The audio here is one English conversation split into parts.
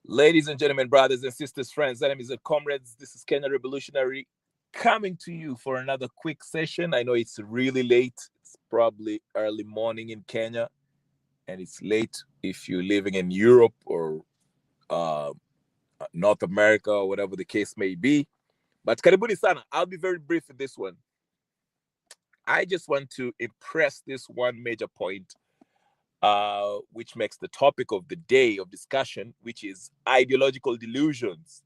Ladies and gentlemen, brothers and sisters, friends, enemies and comrades, this is Kenya Revolutionary coming to you for another quick session. I know it's really late. It's probably early morning in Kenya, and it's late if you're living in Europe or uh, North America or whatever the case may be. But karibuni sana. I'll be very brief with this one. I just want to impress this one major point which makes the topic of the day of discussion, which is ideological delusions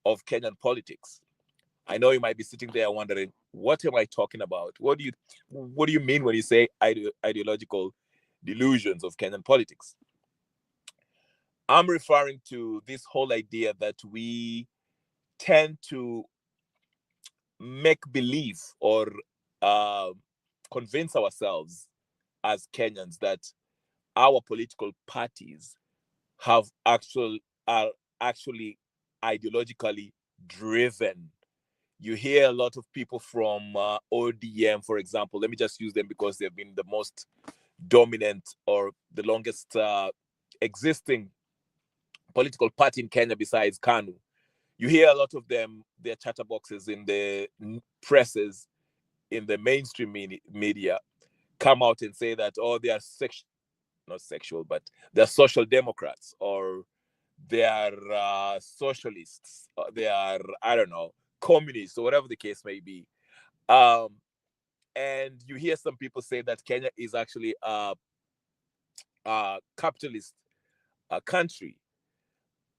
of Kenyan politics. I know you might be sitting there wondering, what am I talking about? What do you mean when you say ideological delusions of Kenyan politics? I'm referring to this whole idea that we tend to make believe or uh, convince ourselves as Kenyans that our political parties have are actually ideologically driven. You hear a lot of people from ODM, for example. Let me just use them because they've been the most dominant or the longest existing political party in Kenya besides KANU. You hear a lot of them, their chatterboxes in the presses, in the mainstream media, come out and say that, oh, they are not sexual, but they're social democrats, or they are socialists, or they are, I don't know, communists, or whatever the case may be. Um, and you hear some people say that Kenya is actually a capitalist country.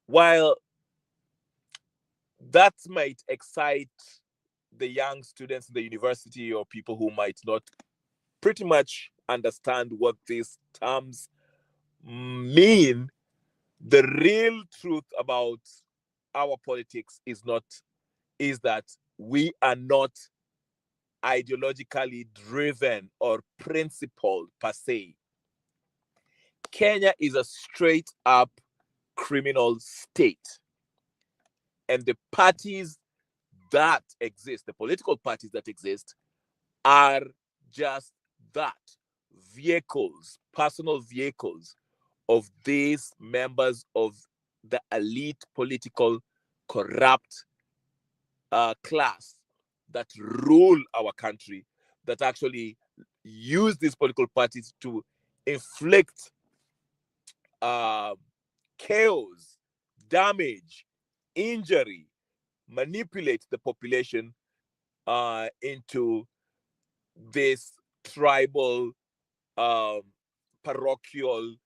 While that might excite the young students in the university or people who might not pretty much understand what these terms mean, the real truth about our politics is that we are not ideologically driven or principled per se. Kenya is a straight up criminal state, and the parties that exist, the political parties that exist, are just that, vehicles, personal vehicles of these members of the elite political corrupt class that rule our country, that actually use these political parties to inflict uh, chaos, damage, injury, manipulate the population into this tribal, um, parochial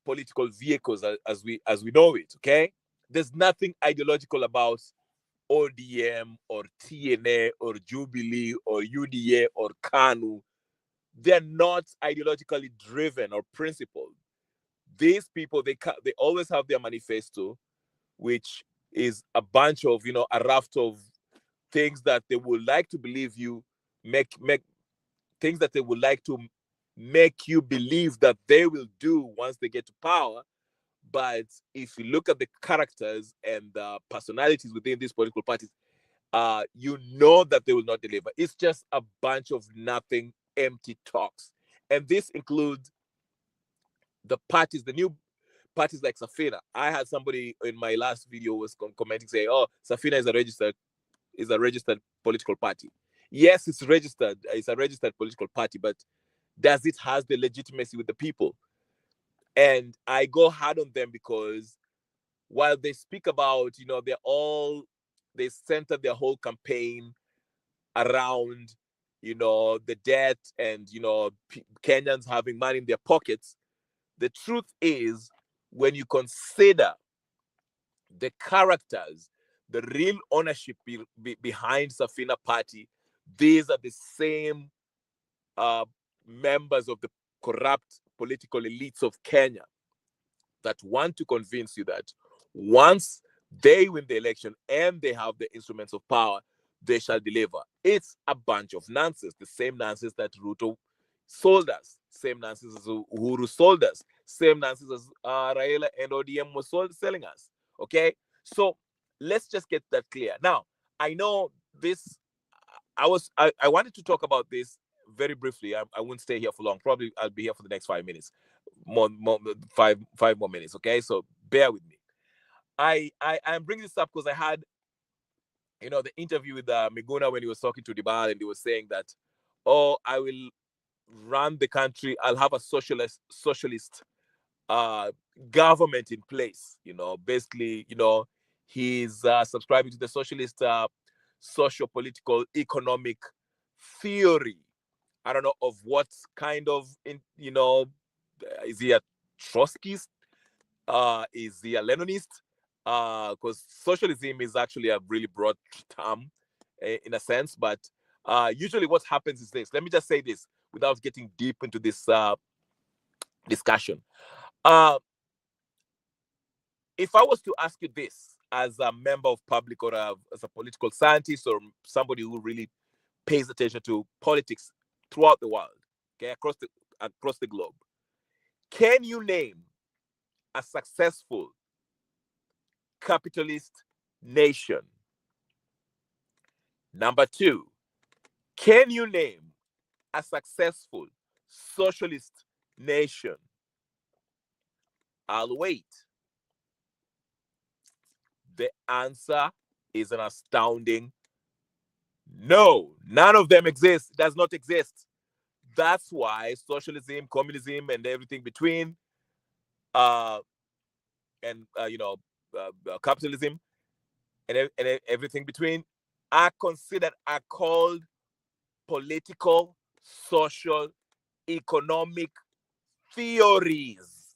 political vehicles as we know it. Okay, there's nothing ideological about ODM or TNA or Jubilee or UDA or KANU. They're not ideologically driven or principled. These people, they always have their manifesto, which is a bunch of, a raft of things that they would like to believe you, make things that they would like to make you believe that they will do once they get to power. But if you look at the characters and the personalities within these political parties, you know that they will not deliver. It's just a bunch of nothing, empty talks. And this includes the parties, the new parties like Safina. I had somebody in my last video was commenting saying, "Oh, Safina is a registered political party." Yes, it's registered. It's a registered political party, but does it has the legitimacy with the people? And I go hard on them because while they speak about, they center their whole campaign around, the debt and, Kenyans having money in their pockets. The truth is, when you consider the characters, the real ownership behind Safina Party, these are the same uh, members of the corrupt political elites of Kenya that want to convince you that once they win the election and they have the instruments of power, they shall deliver. It's a bunch of nonsense. The same nonsense that Ruto sold us, same nonsense as Uhuru sold us, same nonsense as Raila and ODM was selling us. Okay, so let's just get that clear. Now, I know this. I wanted to talk about this very briefly. I won't stay here for long. Probably I'll be here for the next 5 minutes, more 5 more minutes. Okay, so bear with me. I'm bringing this up because I had, the interview with Miguna when he was talking to Dibal, and he was saying that, oh, I will run the country. I'll have a socialist uh, government in place. Basically, he's subscribing to the socialist socio-political economic theory. I don't know of what kind of, is he a Trotskyist? Is he a Leninist? Because socialism is actually a really broad term in a sense, but usually what happens is this. Let me just say this without getting deep into this discussion. If I was to ask you this as a member of public or as a political scientist or somebody who really pays attention to politics throughout the world, okay, across the globe, can you name a successful capitalist nation? Number two, can you name a successful socialist nation? I'll wait. The answer is an astounding no. None of them exist. It does not exist. That's why socialism, communism, and everything between, and capitalism and everything between are called political, social, economic theories.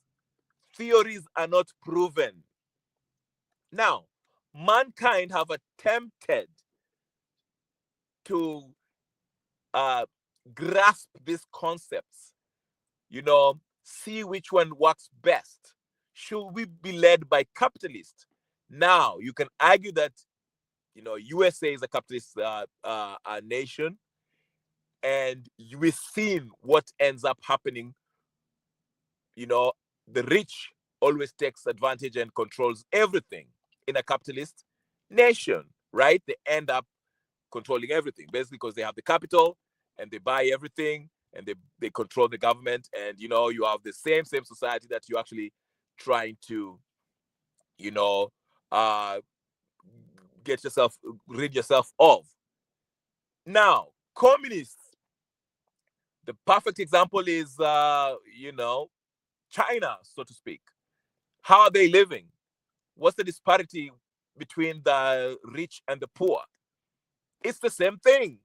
Theories are not proven. Now, mankind have attempted to grasp these concepts, see which one works best. Should we be led by capitalists? Now, you can argue that, USA is a capitalist nation, and we've seen what ends up happening. The rich always takes advantage and controls everything in a capitalist nation, right? They end up controlling everything, basically because they have the capital and they buy everything and they control the government. And, you have the same society that you're actually trying to, uh, rid yourself of. Now, communists, the perfect example is, China, so to speak. How are they living? What's the disparity between the rich and the poor? It's the same thing.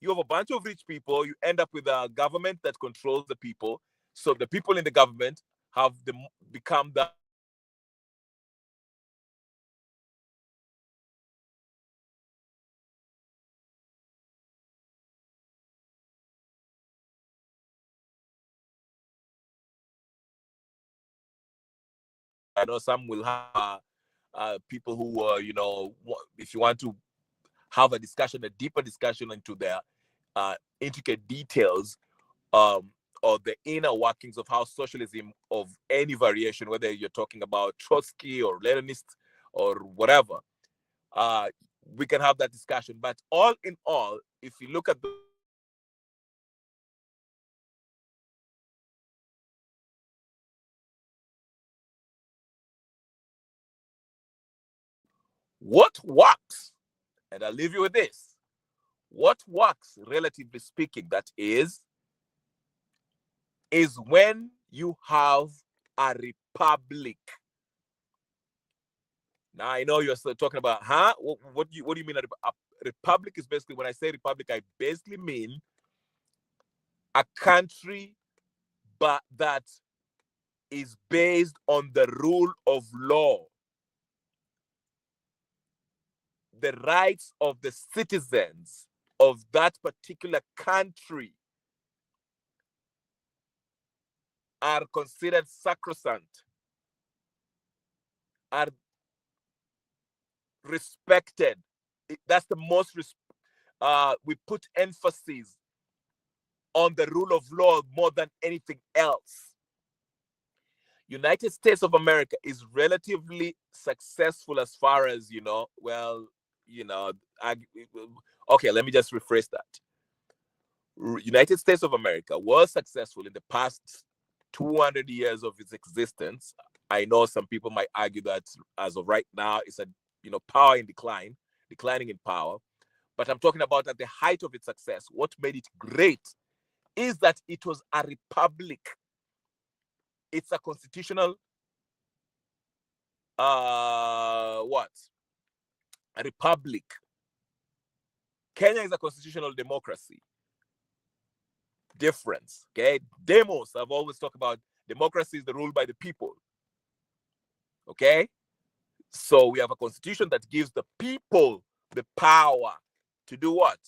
You have a bunch of rich people, you end up with a government that controls the people. So the people in the government have become the I know some will have people who, if you want to have a discussion, a deeper discussion into their intricate details or the inner workings of how socialism of any variation, whether you're talking about Trotsky or Leninist or whatever, we can have that discussion. But all in all, if you look at what works, and I'll leave you with this, what works, relatively speaking, that is when you have a republic. Now I know you're still talking about, what do you mean? A republic is basically, when I say republic, I basically mean a country, but that is based on the rule of law. The rights of the citizens of that particular country are considered sacrosanct, are respected. That's the most, we put emphasis on the rule of law more than anything else. United States of America is relatively successful as far as, okay, let me just rephrase that. United States of America was successful in the past 200 years of its existence, I know some people might argue that as of right now, it's a power in decline, declining in power. But I'm talking about at the height of its success. What made it great is that it was a republic. It's a constitutional what? A republic. Kenya is a constitutional democracy. Difference, okay? Demos, I've always talked about democracy is the rule by the people. Okay? So we have a constitution that gives the people the power to do what?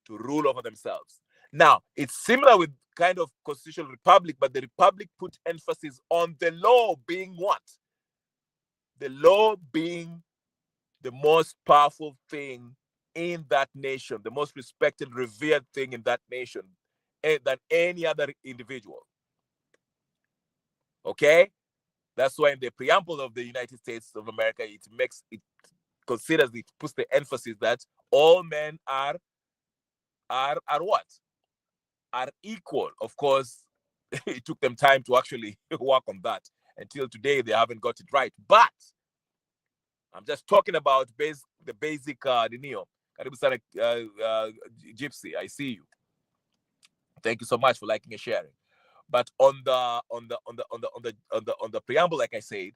To rule over themselves. Now, it's similar with kind of constitutional republic, but the republic put emphasis on the law being what? The law being the most powerful thing in that nation, the most respected, revered thing in that nation than any other individual. Okay? That's why in the preamble of the United States of America, it considers, it puts the emphasis that all men are what? Are equal. Of course, it took them time to actually work on that. Until today, they haven't got it right. But I'm just talking about the basic Dinio. Karibu sana Gypsy, I see you. Thank you so much for liking and sharing. But on the preamble, like I said,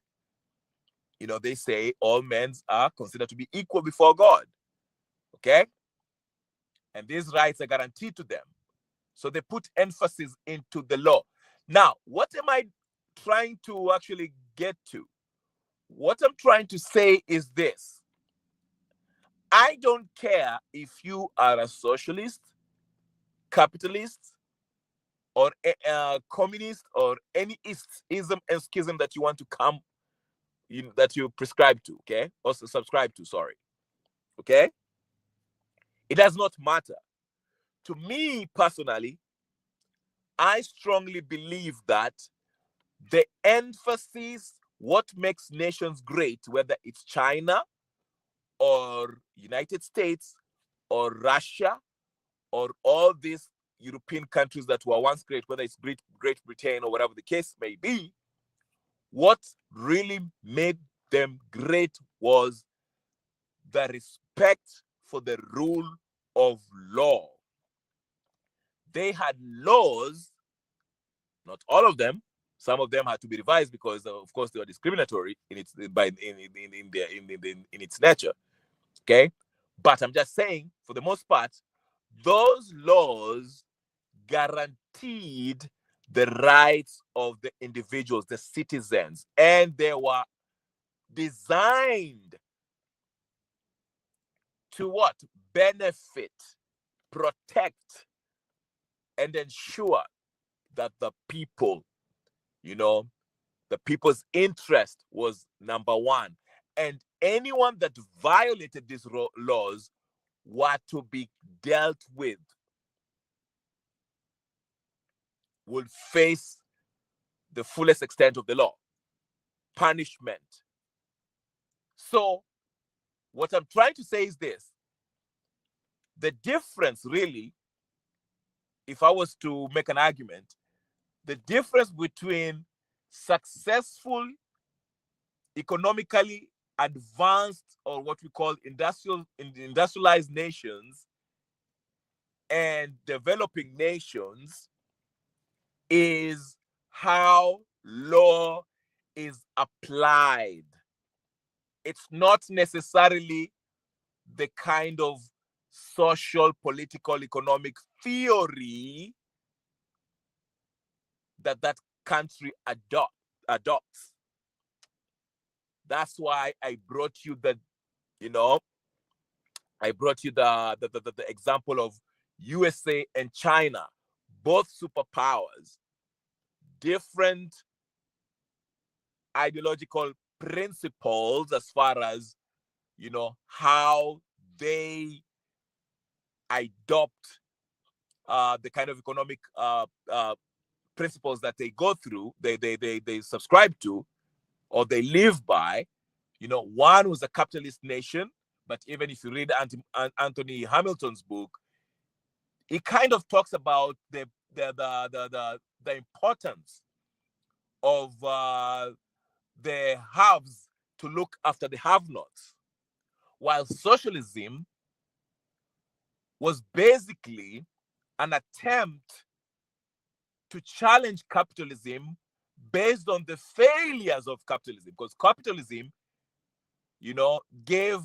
they say all men are considered to be equal before God. Okay? And these rights are guaranteed to them. So they put emphasis into the law. Now, what am I trying to actually get to? What I'm trying to say is this. I don't care if you are a socialist, capitalist, or communist, or any ism and schism that you want to come, that you prescribe to, okay? Also subscribe to, sorry. Okay? It does not matter. To me personally, I strongly believe that the emphasis, what makes nations great, whether it's China or United States or Russia or all these European countries that were once great, whether it's Great Britain or whatever the case may be, what really made them great was the respect for the rule of law. They had laws, not all of them. Some of them had to be revised because, of course, they were discriminatory in its nature. Okay, but I'm just saying, for the most part, those laws guaranteed the rights of the individuals, the citizens, and they were designed to what? Benefit, protect, and ensure that the people, the people's interest was number one. And anyone that violated these laws were to be dealt with, will face the fullest extent of the law, punishment. So what I'm trying to say is this. The difference really, if I was to make an argument, the difference between successful, economically advanced, or what we call industrialized nations and developing nations is how law is applied. It's not necessarily the kind of social, political, economic theory that country adopts. That's why I brought you the example of USA and China, both superpowers, different ideological principles as far as how they adopt the kind of economic principles that they go through, they subscribe to, or they live by. One was a capitalist nation, but even if you read Anthony Hamilton's book, he kind of talks about the importance of the haves to look after the have-nots, while socialism was basically an attempt to challenge capitalism based on the failures of capitalism, because capitalism, gave,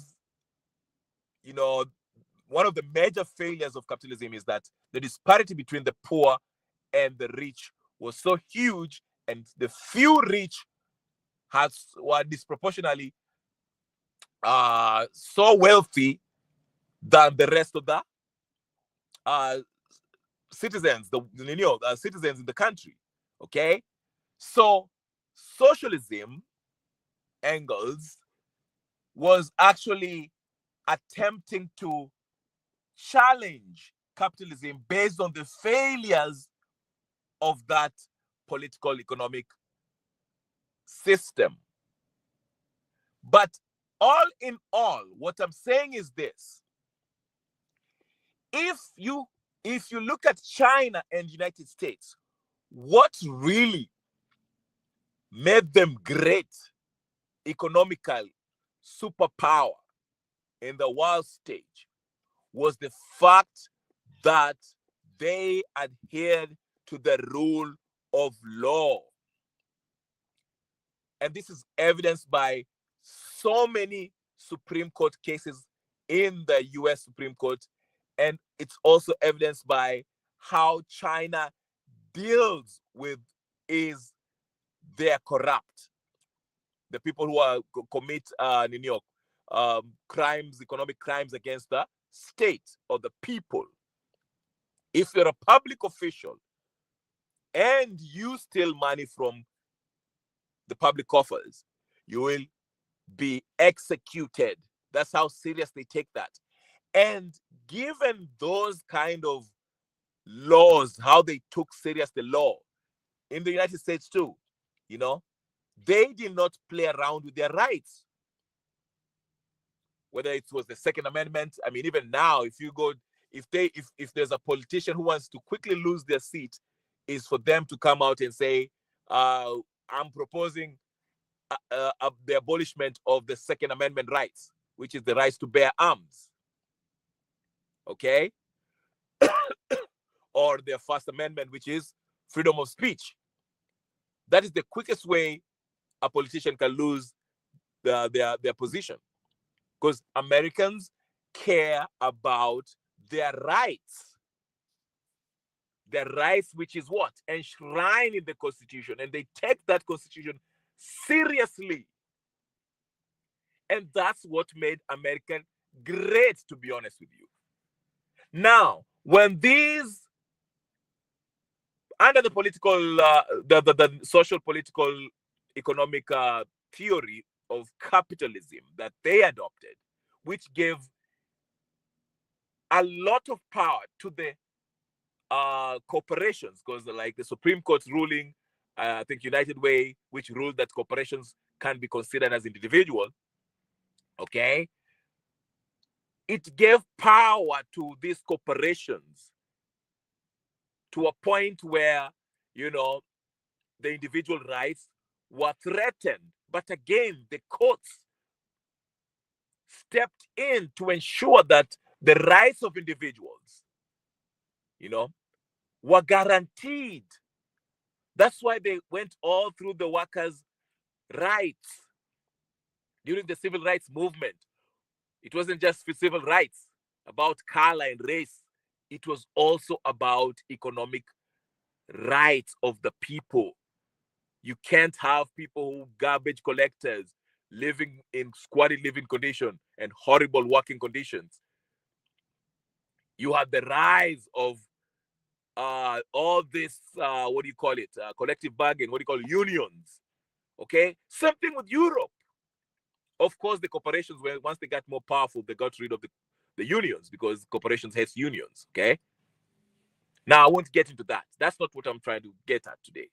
one of the major failures of capitalism is that the disparity between the poor and the rich was so huge, and the few rich were disproportionately so wealthy than the rest of the citizens, citizens in the country. Okay, so socialism, Engels, was actually attempting to challenge capitalism based on the failures of that political economic system. But all in all, what I'm saying is this: if you look at China and United States, what really made them great economical superpower in the world stage was the fact that they adhered to the rule of law. And this is evidenced by so many Supreme Court cases in the US Supreme Court. And it's also evidenced by how China deals with they're corrupt. The people who are commit crimes, economic crimes against the state or the people. If you're a public official and you steal money from the public coffers, you will be executed. That's how serious they take that. And given those kind of laws, how they took serious the law in the United States too, they did not play around with their rights. Whether it was the Second Amendment, I mean, even now, if there's a politician who wants to quickly lose their seat, is for them to come out and say, I'm proposing the abolishment of the Second Amendment rights, which is the rights to bear arms. Okay? Or the First Amendment, which is freedom of speech. That is the quickest way a politician can lose their position. Because Americans care about their rights. Their rights, which is what? Enshrined in the Constitution. And they take that Constitution seriously. And that's what made America great, to be honest with you. Now, when these, under the political, the social, political, economic theory of capitalism that they adopted, which gave a lot of power to the corporations, because like the Supreme Court's ruling, I think United Way, which ruled that corporations can be considered as individual, okay? It gave power to these corporations to a point where, the individual rights were threatened. But again, the courts stepped in to ensure that the rights of individuals, were guaranteed. That's why they went all through the workers' rights during the civil rights movement. It wasn't just for civil rights about color and race. It was also about economic rights of the people. You can't have people who garbage collectors living in squalid living condition and horrible working conditions. You have the rise of all this, collective bargain, unions. Okay, same thing with Europe. Of course, the corporations, once they got more powerful, they got rid of the unions, because corporations hate unions. Okay, now I won't get into that. That's not what I'm trying to get at today.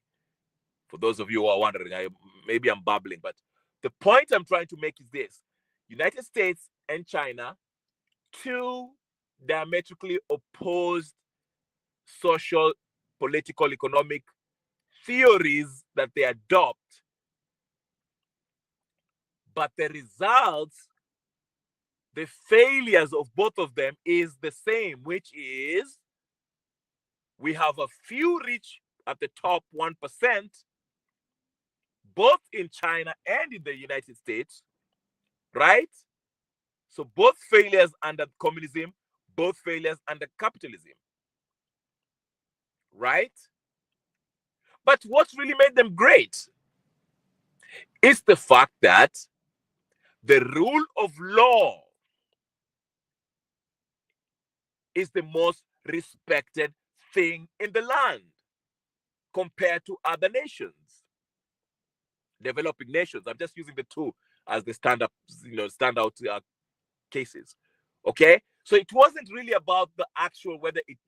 For those of you who are wondering, maybe I'm babbling, but the point I'm trying to make is this: United States and China, two diametrically opposed social, political, economic theories that they adopt, But the results, the failures of both of them is the same, which is we have a few rich at the top 1%, both in China and in the United States, right? So both failures under communism, both failures under capitalism, right? But what really made them great is the fact that the rule of law is the most respected thing in the land compared to other nations, developing nations. I'm just using the two as the standout cases. Okay, so it wasn't really about the actual whether it.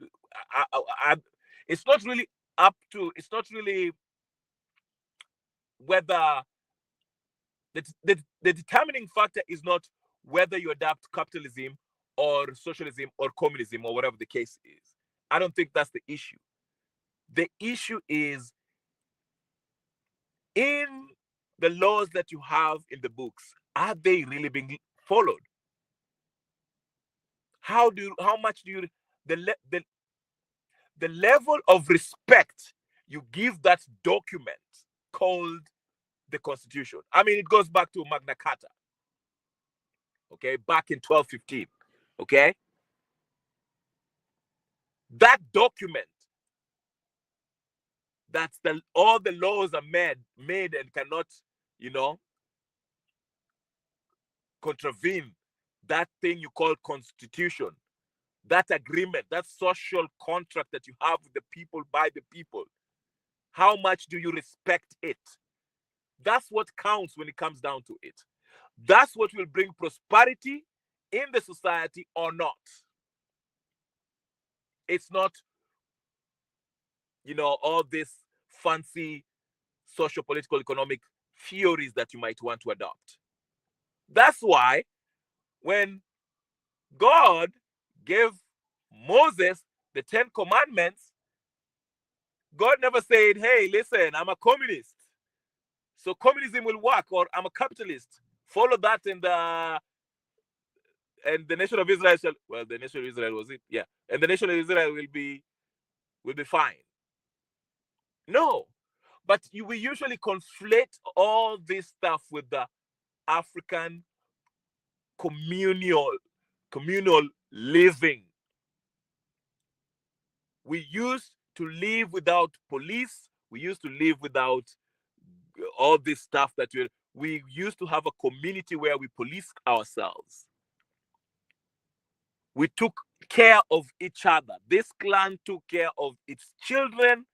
It's not really up to. It's not really whether the determining factor is not whether you adopt capitalism or socialism or communism or whatever the case is. I don't think that's the issue. The issue is in the laws that you have in the books, are they really being followed? How much do you the level of respect you give that document called the Constitution? I mean, it goes back to Magna Carta, okay, back in 1215, okay? That document, that's all the laws are made and cannot, contravene that thing you call Constitution, that agreement, that social contract that you have with the people, by the people. How much do you respect it? That's what counts when it comes down to it. That's what will bring prosperity in the society or not. It's not, all this fancy social, political, economic theories that you might want to adopt. That's why when God gave Moses the 10 Commandments, God never said, hey, listen, I'm a communist, so communism will work, or I'm a capitalist. Follow that, and the nation of Israel shall, well, the nation of Israel was it? Yeah. And the nation of Israel will be fine. No. But we usually conflate all this stuff with the African communal living. We used to live without police. We used to live without all this stuff that we used to have a community where we police ourselves. We took care of each other. This clan took care of its children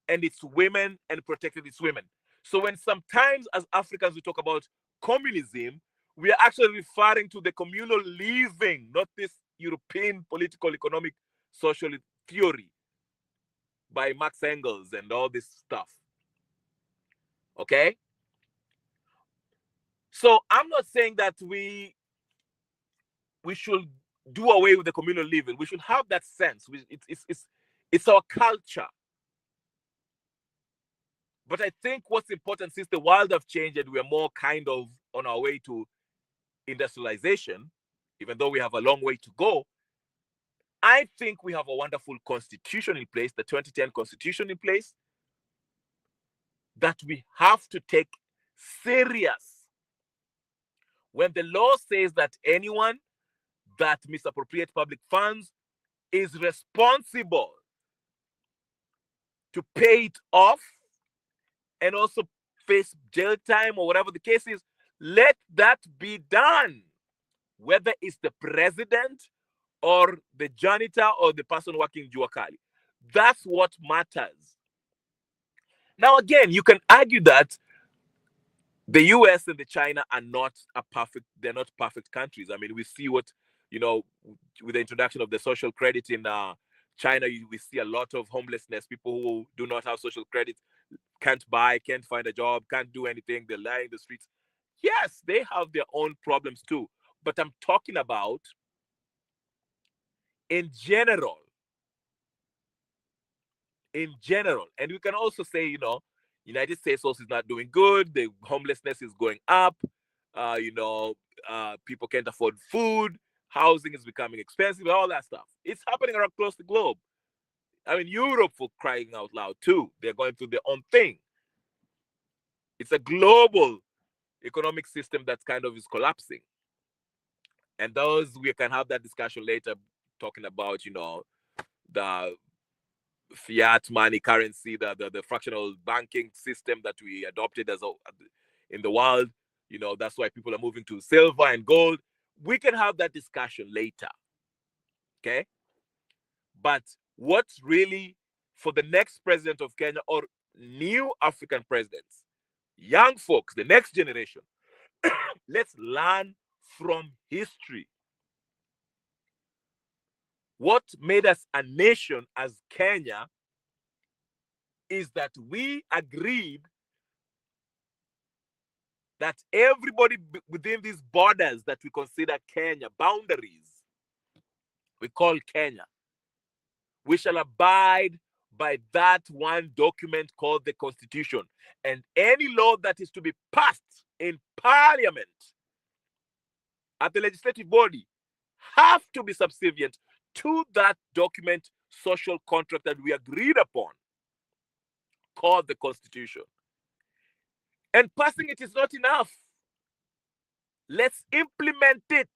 and its women and protected its women. So when sometimes as Africans we talk about communism, we are actually referring to the communal living, not this European political, economic, social theory by Marx Engels and all this stuff. Okay? So I'm not saying that we should do away with the communal living. We should have that sense. It's our culture. But I think what's important, since the world have changed and we're more kind of on our way to industrialization, even though we have a long way to go, I think we have a wonderful constitution in place, the 2010 constitution in place, that we have to take serious. When the law says that anyone that misappropriates public funds is responsible to pay it off and also face jail time or whatever the case is, let that be done. Whether it's the president or the janitor or the person working Juakali. That's what matters. Now, again, you can argue that the US and the China are they're not perfect countries. I mean, we see what, with the introduction of the social credit in China, we see a lot of homelessness, people who do not have social credit, can't buy, can't find a job, can't do anything, they lie in the streets. Yes, they have their own problems too. But I'm talking about in general. And we can also say, United States also is not doing good, the homelessness is going up, People can't afford food, housing is becoming expensive, all that stuff. It's happening across the globe. I mean, Europe, for crying out loud, too. They're going through their own thing. It's a global economic system that's kind of is collapsing. And those, we can have that discussion later, talking about, the fiat money currency, the fractional banking system that we adopted in the world. That's why people are moving to silver and gold. We can have that discussion later. Okay. But what's really for the next president of Kenya or new African presidents, young folks, the next generation, let's learn from history. What made us a nation as Kenya is that we agreed that everybody within these borders that we consider Kenya, boundaries, we call Kenya, we shall abide by that one document called the Constitution. And any law that is to be passed in Parliament at the legislative body have to be subservient to that document, social contract that we agreed upon, called the Constitution. And passing it is not enough. Let's implement it,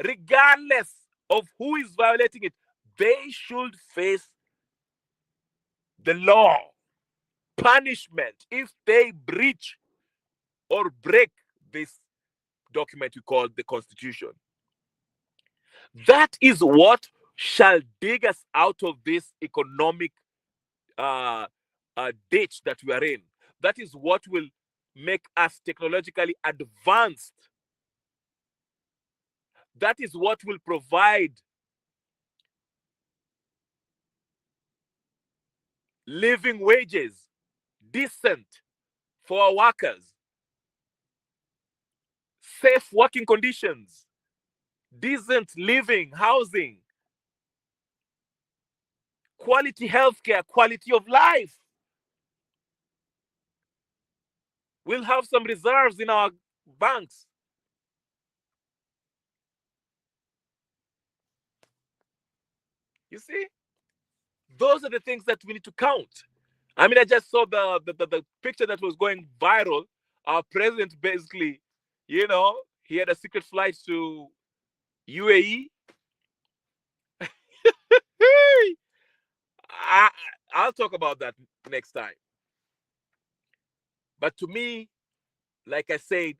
regardless of who is violating it. They should face the law, punishment, if they breach or break this document we call the Constitution. That is what shall dig us out of this economic ditch that we are in. That is what will make us technologically advanced. That is what will provide living wages, decent for our workers, safe working conditions, decent living, housing, quality healthcare, quality of life. We'll have some reserves in our banks. You see, those are the things that we need to count. I mean, I just saw the picture that was going viral. Our president basically, he had a secret flight to UAE. I'll talk about that next time. But to me, like I said,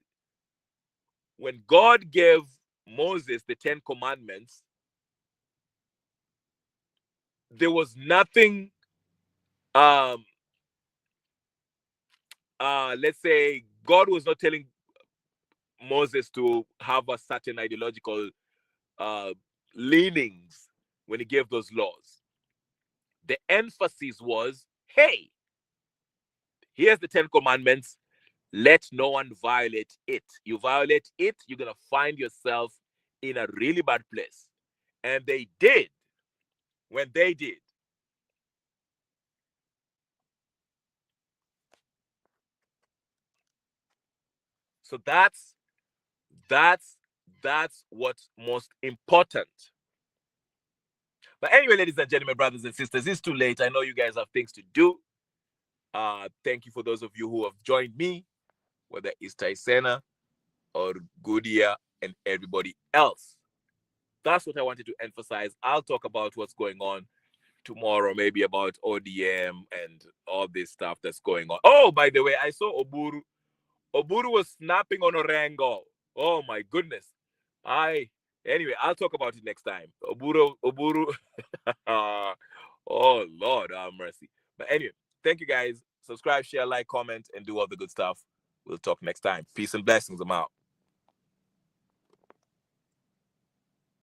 when God gave Moses the 10 Commandments, there was nothing, let's say, God was not telling Moses to have a certain ideological leanings when he gave those laws. The emphasis was, hey, here's the 10 Commandments. Let no one violate it. You violate it, you're going to find yourself in a really bad place. And they did. When they did. So that's what's most important. But anyway, ladies and gentlemen, brothers and sisters, it's too late. I know you guys have things to do. Thank you for those of you who have joined me, whether it's Taisena or Goodia and everybody else. That's what I wanted to emphasize. I'll talk about what's going on tomorrow, maybe about ODM and all this stuff that's going on. Oh, by the way, I saw Oburu. Oburu was snapping on Orengo. Oh my goodness. Anyway, I'll talk about it next time. Oburu. Oh Lord, have mercy. But anyway, thank you guys. Subscribe, share, like, comment, and do all the good stuff. We'll talk next time. Peace and blessings. I'm out.